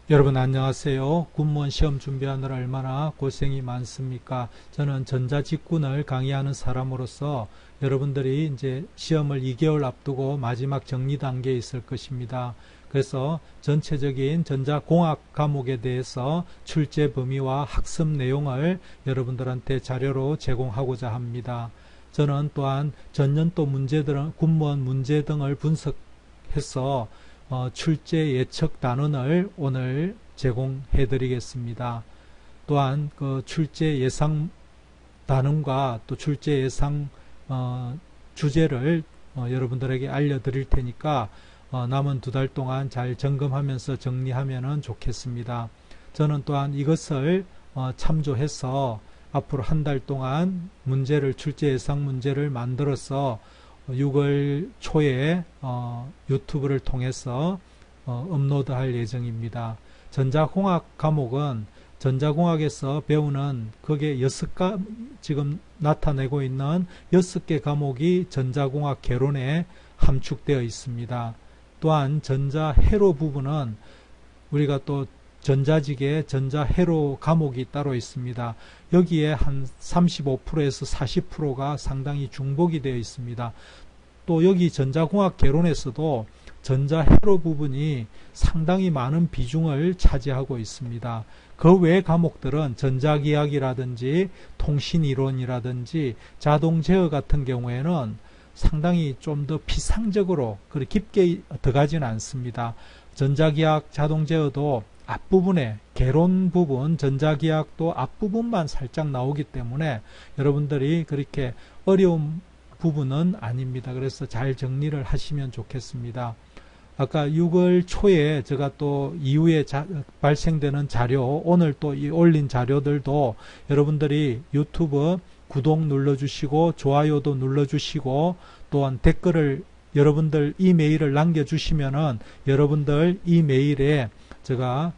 여러분 안녕하세요. 군무원 시험 준비하느라 얼마나 고생이 많습니까? 저는 전자직군을 강의하는 사람으로서 여러분들이 이제 시험을 2개월 앞두고 마지막 정리 단계에 있을 것입니다. 그래서 전체적인 전자공학 과목에 대해서 출제 범위와 학습 내용을 여러분들한테 자료로 제공하고자 합니다. 저는 또한 전년도 문제들은 군무원 문제 등을 분석해서 출제 예측 단원을 오늘 제공해 드리겠습니다. 또한 그 출제 예상 단원과 또 출제 예상 주제를 여러분들에게 알려드릴 테니까 남은 2달 동안 잘 점검하면서 정리하면 좋겠습니다. 저는 또한 이것을 참조해서 앞으로 1달 동안 출제 예상 문제를 만들어서 6월 초에 유튜브를 통해서 업로드할 예정입니다. 전자공학 과목은 전자공학에서 배우는 그게 지금 나타내고 있는 6개 과목이 전자공학 개론에 함축되어 있습니다. 또한 전자회로 부분은 우리가 또 전자직에 전자회로 과목이 따로 있습니다. 여기에 한 35%에서 40%가 상당히 중복이 되어 있습니다. 또 여기 전자공학 개론에서도 전자회로 부분이 상당히 많은 비중을 차지하고 있습니다. 그 외 과목들은 전자기학이라든지 통신이론이라든지 자동제어 같은 경우에는 상당히 좀 더 피상적으로 그렇게 깊게 들어가지는 않습니다. 전자기학, 자동제어도 앞부분에 개론 부분, 전자기학도 앞부분만 살짝 나오기 때문에 여러분들이 그렇게 어려운 부분은 아닙니다. 그래서 잘 정리를 하시면 좋겠습니다. 아까 6월 초에 제가 또 이후에 발생되는 자료, 오늘 또 올린 자료들도 여러분들이 유튜브 구독 눌러주시고 좋아요도 눌러주시고 또한 댓글을 여러분들 이메일을 남겨주시면은 여러분들 이메일에 제가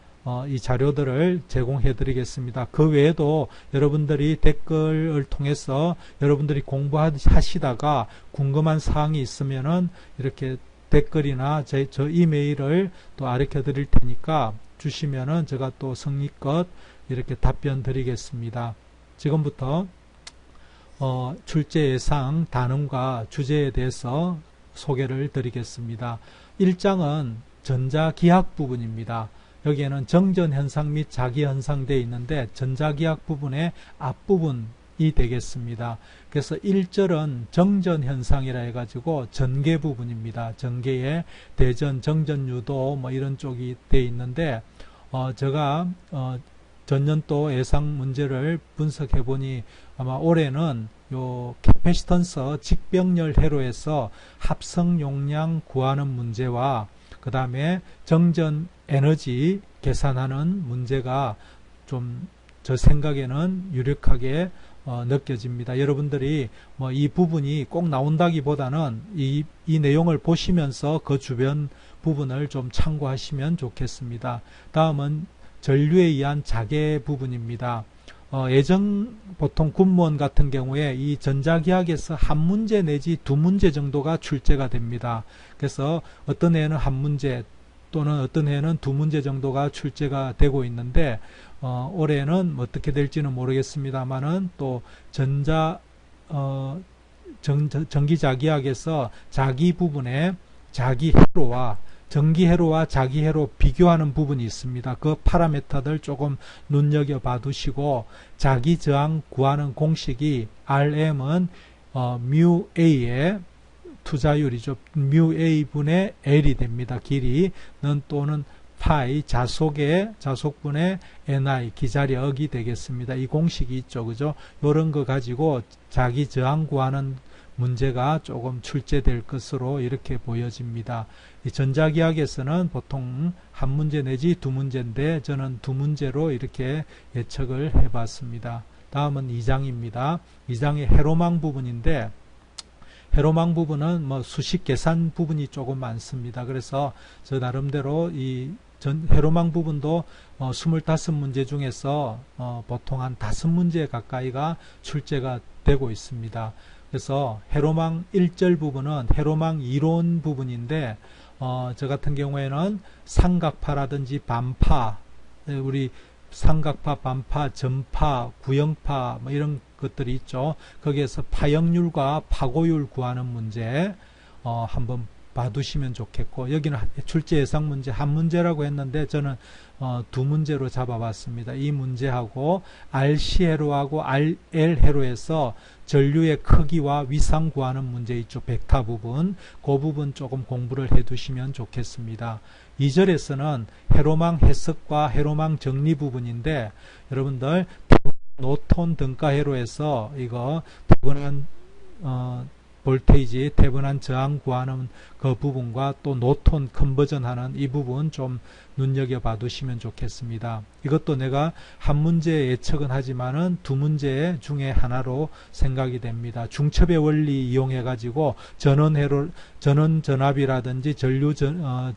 이 자료들을 제공해 드리겠습니다. 그 외에도 여러분들이 댓글을 통해서 여러분들이 공부하시다가 궁금한 사항이 있으면은 이렇게 댓글이나 저 이메일을 또 알려 드릴 테니까 주시면은 제가 또 성의껏 이렇게 답변 드리겠습니다. 지금부터 출제 예상 단원과 주제에 대해서 소개를 드리겠습니다. 1장은 전자기학 부분입니다. 여기에는 정전현상 및 자기현상 되어 있는데 전자기학 부분의 앞부분이 되겠습니다. 그래서 1절은 정전현상이라 해가지고 전개 부분입니다. 전개에 대전, 정전유도 뭐 이런 쪽이 되어 있는데 제가 전년도 예상 문제를 분석해 보니 아마 올해는 요 캐패시턴스 직병렬 회로에서 합성 용량 구하는 문제와 그 다음에 정전 에너지 계산하는 문제가 좀 저 생각에는 유력하게 느껴집니다. 여러분들이 뭐 이 부분이 꼭 나온다기보다는 이 내용을 보시면서 그 주변 부분을 좀 참고하시면 좋겠습니다. 다음은 전류에 의한 자개 부분입니다. 예전 보통 군무원 같은 경우에 이 전자기학에서 한 문제 내지 2문제 정도가 출제가 됩니다. 그래서 어떤 해에는 한 문제 또는 어떤 해에는 2문제 정도가 출제가 되고 있는데 올해는 어떻게 될지는 모르겠습니다만은 또 전기자기학에서 자기 부분에 자기회로와 전기회로와 자기회로 비교하는 부분이 있습니다. 그 파라미터들 조금 눈여겨봐 두시고 자기저항 구하는 공식이 RM은 뮤A의 투자율이죠. 뮤A분의 L이 됩니다. 길이는 또는 파이 자속분의 NI 기자력이 되겠습니다. 이 공식이 있죠. 그죠? 요런 거 가지고 자기저항 구하는 문제가 조금 출제될 것으로 이렇게 보여집니다. 이 전자기학에서는 보통 한 문제 내지 2문제인데 저는 2문제로 이렇게 예측을 해봤습니다. 다음은 2장입니다. 2장의 회로망 부분인데 회로망 부분은 뭐 수식 계산 부분이 조금 많습니다. 그래서 저 나름대로 이 회로망 부분도 25문제 중에서 보통 한 5문제 가까이가 출제가 되고 있습니다. 그래서 회로망 1절 부분은 회로망 이론 부분인데 저 같은 경우에는 삼각파라든지 반파, 우리 삼각파, 반파, 전파, 구형파 뭐 이런 것들이 있죠. 거기에서 파역률과 파고율 구하는 문제 한번 봐두시면 좋겠고, 여기는 출제 예상 문제 한 문제라고 했는데 저는 두 문제로 잡아봤습니다. 이 문제하고 RC 회로하고 RL 회로에서 전류의 크기와 위상 구하는 문제 있죠. 벡터 부분, 그 부분 조금 공부를 해두시면 좋겠습니다. 2절에서는 회로망 해석과 회로망 정리 부분인데, 여러분들 노톤 등가 회로에서 이거 태분한 볼테이지, 태분한 저항 구하는 그 부분과 또 노톤 컨버전 하는 이 부분 좀 눈여겨봐 두시면 좋겠습니다. 이것도 내가 한 문제 예측은 하지만은 두 문제 중에 하나로 생각이 됩니다. 중첩의 원리 이용해 가지고 전원 전압이라든지 전류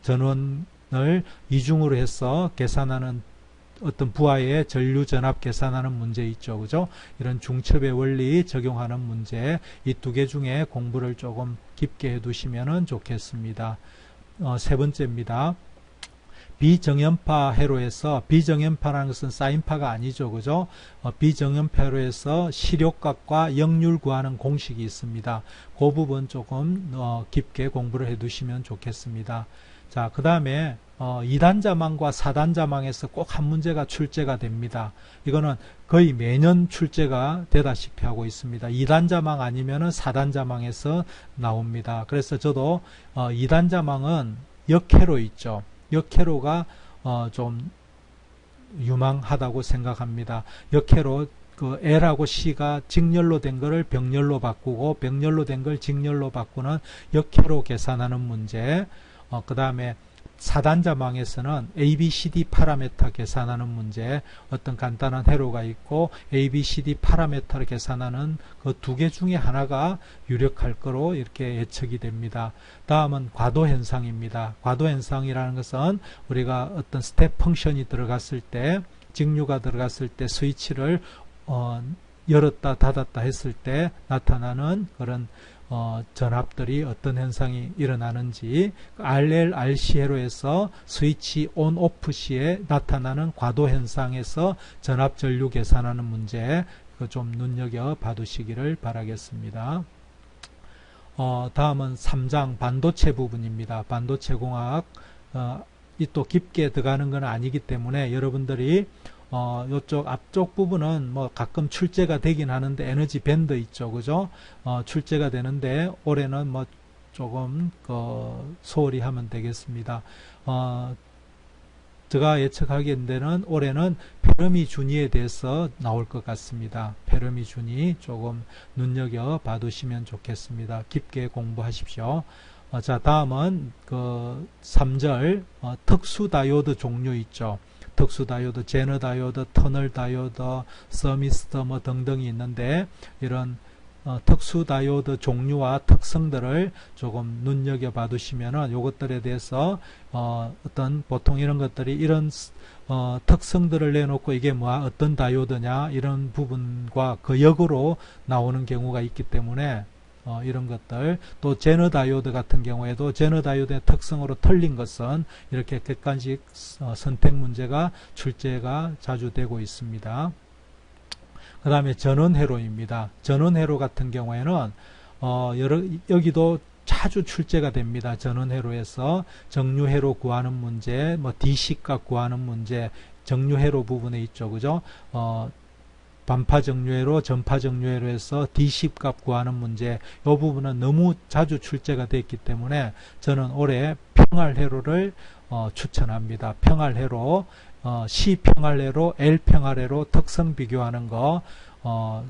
전원을 이중으로 해서 계산하는 어떤 부하의 전류 전압 계산하는 문제 있죠. 그죠? 이런 중첩의 원리 적용하는 문제, 이 두 개 중에 공부를 조금 깊게 해 두시면 좋겠습니다. 세 번째입니다. 비정연파 회로에서, 비정연파라는 것은 사인파가 아니죠. 그죠? 비정연파 회로에서 시력각과 역률 구하는 공식이 있습니다. 그 부분 조금 깊게 공부를 해 두시면 좋겠습니다. 자, 그 다음에 2단자망과 4단자망에서 꼭 한 문제가 출제가 됩니다. 이거는 거의 매년 출제가 되다시피 하고 있습니다. 2단자망 아니면은 4단자망에서 나옵니다. 그래서 저도 2단자망은 역회로 있죠. 역회로가 좀 유망하다고 생각합니다. 역회로 그 L하고 C가 직렬로 된 거를 병렬로 바꾸고 병렬로 된 걸 직렬로 바꾸는 역회로 계산하는 문제, 그 다음에 4단자망에서는 ABCD 파라메터 계산하는 문제, 어떤 간단한 회로가 있고 ABCD 파라메터를 계산하는 그 두 개 중에 하나가 유력할 거로 이렇게 예측이 됩니다. 다음은 과도현상입니다. 과도현상이라는 것은 우리가 어떤 스텝 펑션이 들어갔을 때, 직류가 들어갔을 때 스위치를 열었다 닫았다 했을 때 나타나는 그런 전압들이 어떤 현상이 일어나는지, RL, RC 회로에서 스위치 온 오프 시에 나타나는 과도 현상에서 전압 전류 계산하는 문제, 좀 눈여겨 봐두시기를 바라겠습니다. 다음은 3장 반도체 부분입니다. 반도체 공학, 이 또 깊게 들어가는 건 아니기 때문에 여러분들이 요쪽 앞쪽 부분은 뭐 가끔 출제가 되긴 하는데, 에너지 밴드 있죠. 그죠? 출제가 되는데 올해는 뭐 조금 소홀히 하면 되겠습니다. 제가 예측하기에는 올해는 페르미 준위에 대해서 나올 것 같습니다. 페르미 준위 조금 눈여겨 봐두시면 좋겠습니다. 깊게 공부하십시오. 자, 다음은 3절 특수 다이오드 종류 있죠. 특수 다이오드, 제너 다이오드, 터널 다이오드, 서미스터 뭐 등등이 있는데, 이런 특수 다이오드 종류와 특성들을 조금 눈여겨 봐두시면은 요것들에 대해서 어떤 보통 이런 것들이 이런 특성들을 내놓고 이게 어떤 다이오드냐 이런 부분과 그 역으로 나오는 경우가 있기 때문에 이런 것들, 또 제너 다이오드 같은 경우에도 제너 다이오드의 특성으로 틀린 것은 이렇게 객관식 선택 문제가 출제가 자주 되고 있습니다. 그 다음에 전원 회로입니다. 전원 회로 같은 경우에는 여기도 자주 출제가 됩니다. 전원 회로에서 정류 회로 구하는 문제, 뭐 D식값 구하는 문제, 정류 회로 부분에 있죠. 그죠? 반파 정류회로, 전파 정류회로에서 D식 값 구하는 문제, 이 부분은 너무 자주 출제가 됐기 때문에 저는 올해 평활회로를 추천합니다. 평활회로, C 평활회로, L 평활회로 특성 비교하는 거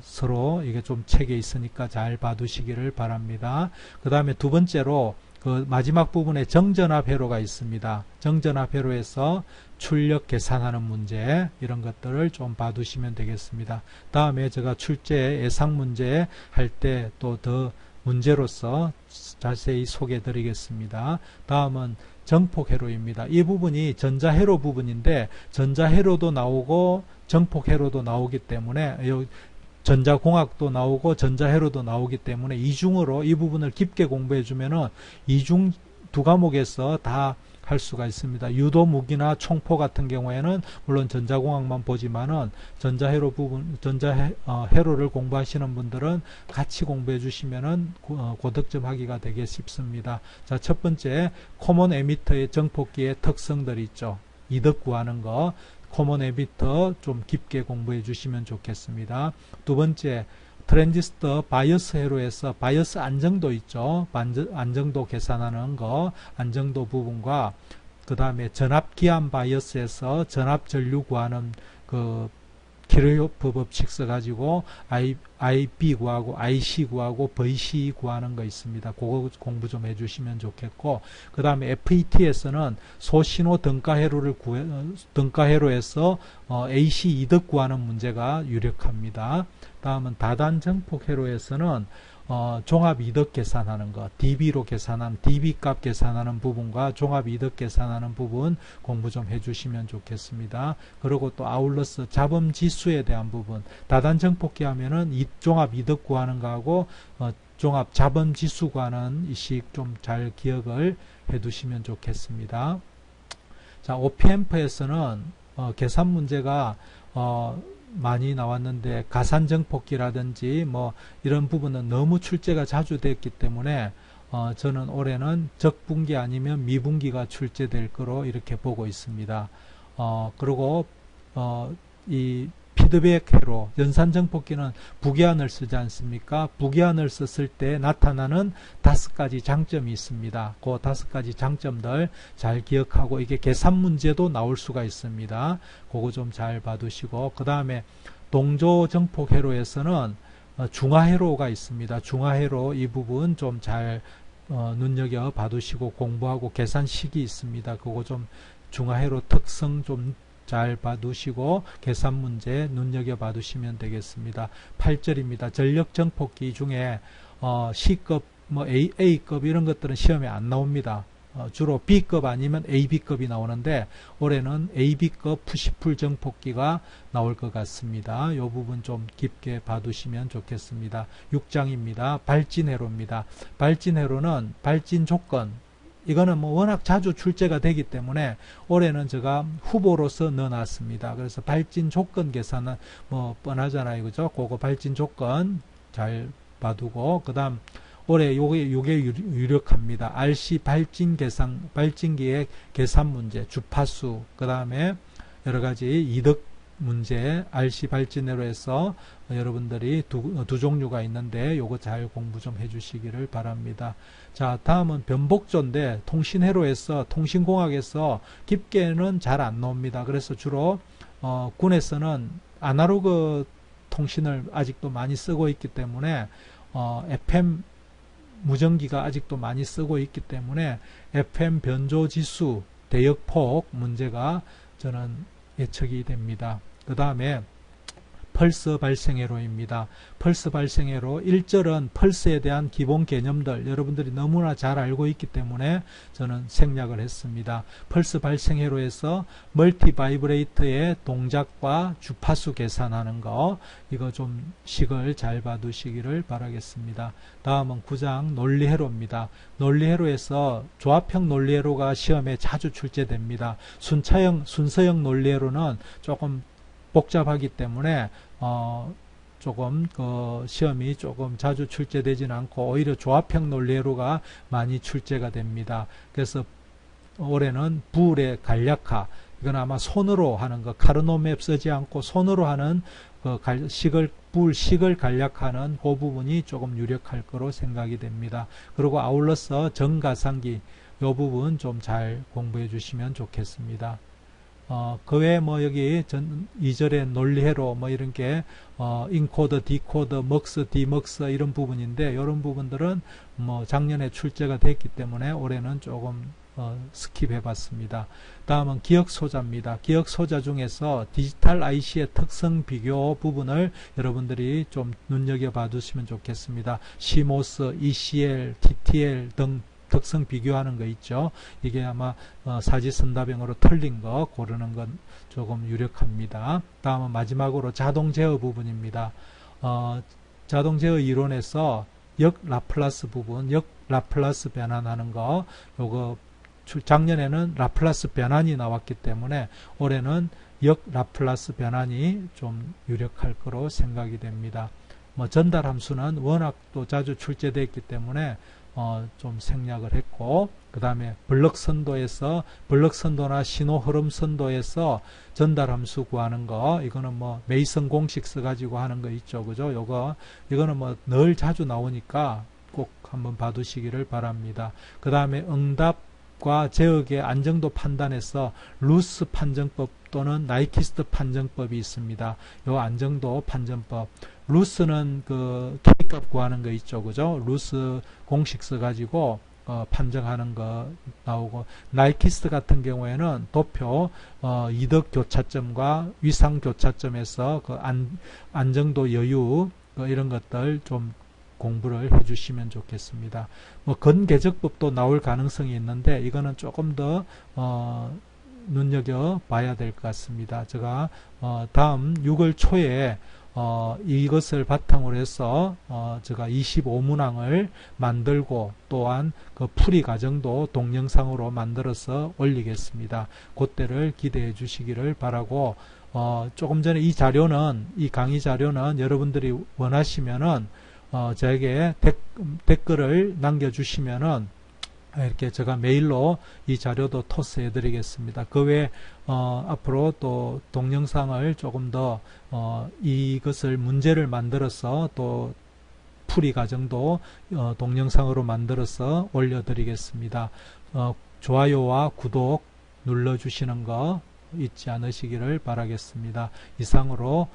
서로 이게 좀 책에 있으니까 잘 봐두시기를 바랍니다. 그 다음에 두 번째로 그 마지막 부분에 정전압 회로가 있습니다. 정전압 회로에서 출력 계산하는 문제, 이런 것들을 좀 봐두시면 되겠습니다. 다음에 제가 출제 예상 문제 할 때 또 더 문제로서 자세히 소개해 드리겠습니다. 다음은 정폭 회로입니다. 이 부분이 전자 회로 부분인데, 전자 회로도 나오고 정폭 회로도 나오기 때문에, 전자공학도 나오고 전자회로도 나오기 때문에 이중으로 이 부분을 깊게 공부해 주면은 이중 두 과목에서 다 할 수가 있습니다. 유도 무기나 총포 같은 경우에는 물론 전자공학만 보지만은 전자회로 부분, 회로를 공부하시는 분들은 같이 공부해 주시면은 고득점 하기가 되게 쉽습니다. 자, 첫 번째, 코먼 에미터의 정폭기의 특성들이 있죠. 이득 구하는 거, 코먼 에미터 좀 깊게 공부해 주시면 좋겠습니다. 두 번째, 트랜지스터 바이어스 회로에서 바이어스 안정도 있죠. 안정도 계산하는 거, 안정도 부분과 그 다음에 전압 기한 바이어스에서 전압 전류 구하는 그 키르호프 법칙 써가지고 IB 구하고 IC 구하고 VC 구하는 거 있습니다. 그거 공부 좀 해주시면 좋겠고, 그 다음에 FET에서는 소신호 등가회로에서 AC 이득 구하는 문제가 유력합니다. 다음은 다단 정폭 회로에서는 종합 이득 계산하는 것, DB로 계산하는, DB 값 계산하는 부분과 종합 이득 계산하는 부분 공부 좀 해주시면 좋겠습니다. 그리고 또 아울러서 자범 지수에 대한 부분, 다단 정폭기 하면은 종합 이득 구하는 거하고 종합 자범 지수 구하는 이식 좀 잘 기억을 해두시면 좋겠습니다. 자, OPM프에서는 계산 문제가 많이 나왔는데 가산정폭기라든지 뭐 이런 부분은 너무 출제가 자주 됐기 때문에 저는 올해는 적분기 아니면 미분기가 출제될 거로 이렇게 보고 있습니다. 그리고 이 피드백 회로, 연산정폭기는 부기한을 쓰지 않습니까? 부기한을 썼을 때 나타나는 5가지 장점이 있습니다. 그 5가지 장점들 잘 기억하고, 이게 계산 문제도 나올 수가 있습니다. 그거 좀 잘 봐두시고, 그 다음에 동조정폭 회로에서는 중화회로가 있습니다. 중화회로 이 부분 좀 잘 눈여겨 봐두시고 공부하고, 계산식이 있습니다. 그거 좀 중화회로 특성 좀 잘 봐두시고 계산 문제 눈여겨 봐두시면 되겠습니다. 8절입니다. 전력정폭기 중에 C급, 뭐 A급 이런 것들은 시험에 안 나옵니다. 주로 B급 아니면 AB급이 나오는데 올해는 AB급 푸시풀 정폭기가 나올 것 같습니다. 이 부분 좀 깊게 봐두시면 좋겠습니다. 6장입니다. 발진회로입니다. 발진회로는 발진 조건, 이거는 뭐 워낙 자주 출제가 되기 때문에 올해는 제가 후보로서 넣어놨습니다. 그래서 발진 조건 계산은 뭐 뻔하잖아요, 그죠? 그거 발진 조건 잘 봐두고, 그 다음 올해 요게 유력합니다. RC 발진 계산, 발진기의 계산 문제, 주파수, 그 다음에 여러 가지 이득 문제, RC 발진회로 해서 여러분들이 두 종류가 있는데 요거 잘 공부 좀 해주시기를 바랍니다. 자, 다음은 변복조인데 통신회로에서, 통신공학에서 깊게는 잘 안 나옵니다. 그래서 주로 군에서는 아날로그 통신을 아직도 많이 쓰고 있기 때문에 FM 무전기가 아직도 많이 쓰고 있기 때문에 FM 변조지수 대역폭 문제가 저는 예측이 됩니다. 그 다음에 펄스 발생회로입니다. 펄스 발생회로 1절은 펄스에 대한 기본 개념들 여러분들이 너무나 잘 알고 있기 때문에 저는 생략을 했습니다. 펄스 발생회로에서 멀티 바이브레이터의 동작과 주파수 계산하는 거, 이거 좀 식을 잘 봐두시기를 바라겠습니다. 다음은 9장 논리회로입니다. 논리회로에서 조합형 논리회로가 시험에 자주 출제됩니다. 순서형 논리회로는 조금 복잡하기 때문에 조금 시험이 조금 자주 출제되지는 않고 오히려 조합형 논리회로가 많이 출제가 됩니다. 그래서 올해는 불의 간략화, 이건 아마 손으로 하는 거, 카르노맵 쓰지 않고 손으로 하는 불식을 간략화하는 그 부분이 조금 유력할 거로 생각이 됩니다. 그리고 아울러서 정가상기 이 부분 좀 잘 공부해 주시면 좋겠습니다. 그 외에 뭐 여기 2절의 논리회로 뭐 이런 게 인코더, 디코더, 먹스, 디먹스 이런 부분인데 이런 부분들은 뭐 작년에 출제가 됐기 때문에 올해는 조금 스킵해 봤습니다. 다음은 기억소자입니다. 기억소자 중에서 디지털 IC의 특성 비교 부분을 여러분들이 좀 눈여겨 봐두시면 좋겠습니다. CMOS, ECL, TTL 등 특성 비교하는 거 있죠. 이게 아마 사지선다병으로 틀린 거 고르는 건 조금 유력합니다. 다음은 마지막으로 자동 제어 부분입니다. 자동 제어 이론에서 역 라플라스 부분, 역 라플라스 변환하는 거, 요거 작년에는 라플라스 변환이 나왔기 때문에 올해는 역 라플라스 변환이 좀 유력할 거로 생각이 됩니다. 뭐 전달 함수는 워낙 또 자주 출제되어 있기 때문에 좀 생략을 했고, 그 다음에 블럭 선도나 신호 흐름 선도에서 전달 함수 구하는 거, 이거는 뭐 메이슨 공식 써가지고 하는 거 있죠, 그죠? 이거는 뭐 늘 자주 나오니까 꼭 한번 봐두시기를 바랍니다. 그 다음에 응답과 제역의 안정도 판단에서 루스 판정법 또는 나이키스트 판정법이 있습니다. 요 안정도 판정법. 루스는 그 K값 구하는 거 있죠, 그죠? 루스 공식 써가지고 판정하는 거 나오고, 나이키스트 같은 경우에는 도표 이득 교차점과 위상 교차점에서 그 안정도 여유 이런 것들 좀 공부를 해주시면 좋겠습니다. 뭐 건계적법도 나올 가능성이 있는데 이거는 조금 더 눈여겨 봐야 될 것 같습니다. 제가 다음 6월 초에 이것을 바탕으로 해서 제가 25문항을 만들고 또한 그 풀이 과정도 동영상으로 만들어서 올리겠습니다. 그때를 기대해 주시기를 바라고, 조금 전에 이 강의 자료는 여러분들이 원하시면은 저에게 댓글을 남겨주시면은 이렇게 제가 메일로 이 자료도 토스해 드리겠습니다. 그 외에 앞으로 또 동영상을 조금 더 이것을 문제를 만들어서 또 풀이 과정도 동영상으로 만들어서 올려드리겠습니다. 좋아요와 구독 눌러주시는 거 잊지 않으시기를 바라겠습니다. 이상으로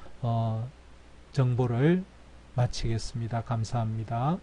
정보를 마치겠습니다. 감사합니다.